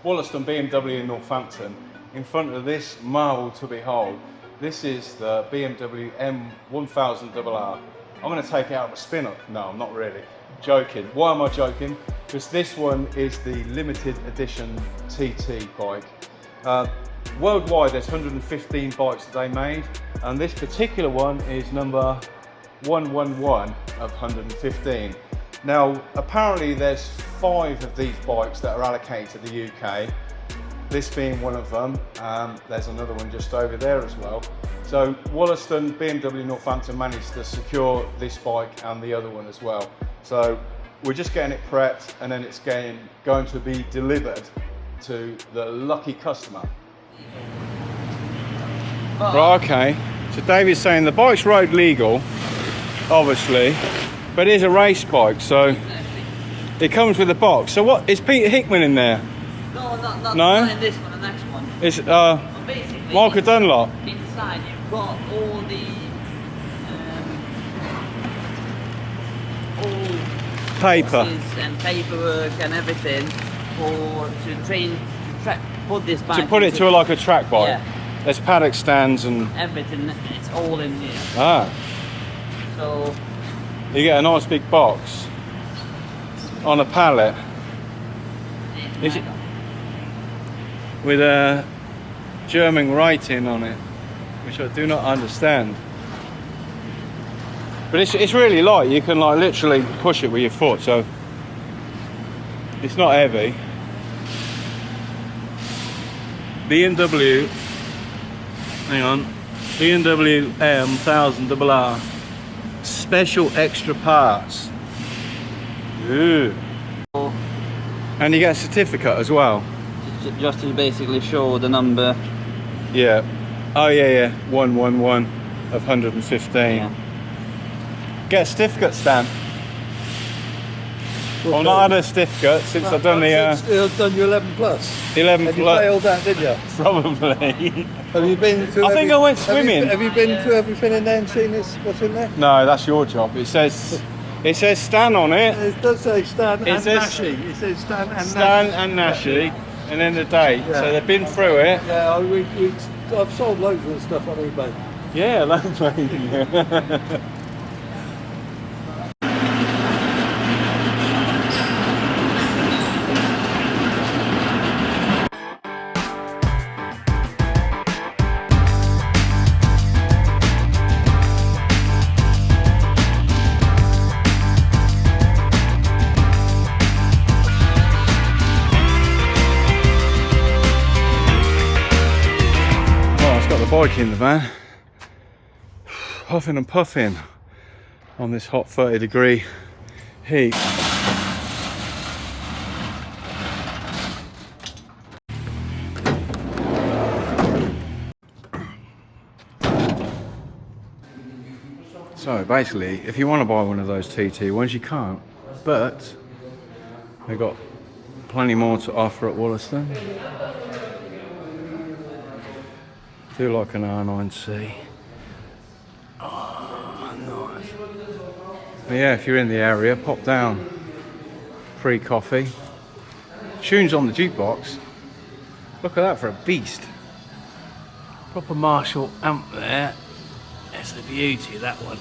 Wollaston BMW in Northampton. In front of this marvel to behold, this is the BMW M1000RR. I'm going to take it out of a spin up. No, I'm not really. Joking. Why am I joking? Because this one is the limited edition TT bike. Worldwide there's 115 bikes that they made, and this particular one is number 111 of 115. Now apparently there's 5 of these bikes that are allocated to the UK, this being one of them. There's another one just over there as well. So Wollaston BMW Northampton managed to secure this bike and the other one as well. So we're just getting it prepped, and then it's going to be delivered to the lucky customer. Right, okay. So David's saying the bike's road legal, obviously, but it is a race bike, so it comes with a box. So what, is Peter Hickman in there? No, not in this one, the next one. It's basically, Michael Dunlop. Inside you've got all the Paper and paperwork and everything put this bike to put it to like a track bike. Yeah. There's paddock stands and everything. It's all in here. Ah. So you get a nice big box on a pallet. Is it with a German writing on it, which I do not understand. But it's really light. You can like literally push it with your foot, so it's not heavy. BMW, hang on, BMW M1000RR, special extra parts. Ooh. And you get a certificate as well. Just to basically show the number. Yeah. Oh yeah, 111 of 115. Yeah. Get a certificate stamp. Well, not had a certificate since I've done the. You've done your 11 plus. 11 and plus. you failed that, did you? Probably. Have you been to? I think I went swimming. Have you been to everything in there and seen this? What's in there? No, that's your job. It says Stan on it. It does say Stan and says Nashi. It says Stan and Stan Nashi. and Nashi, and then the date. Yeah. So they've been through it. Yeah, I've sold loads of stuff on eBay. Yeah, lovely. Bike in the van, huffing and puffing on this hot 30-degree heat. So basically, if you want to buy one of those TT ones, you can't, but they've got plenty more to offer at Wollaston. Do like an R9C. Oh, nice. But yeah, if you're in the area, pop down. Free coffee. Tunes on the jukebox. Look at that for a beast. Proper Marshall amp there. It's a beauty, that one.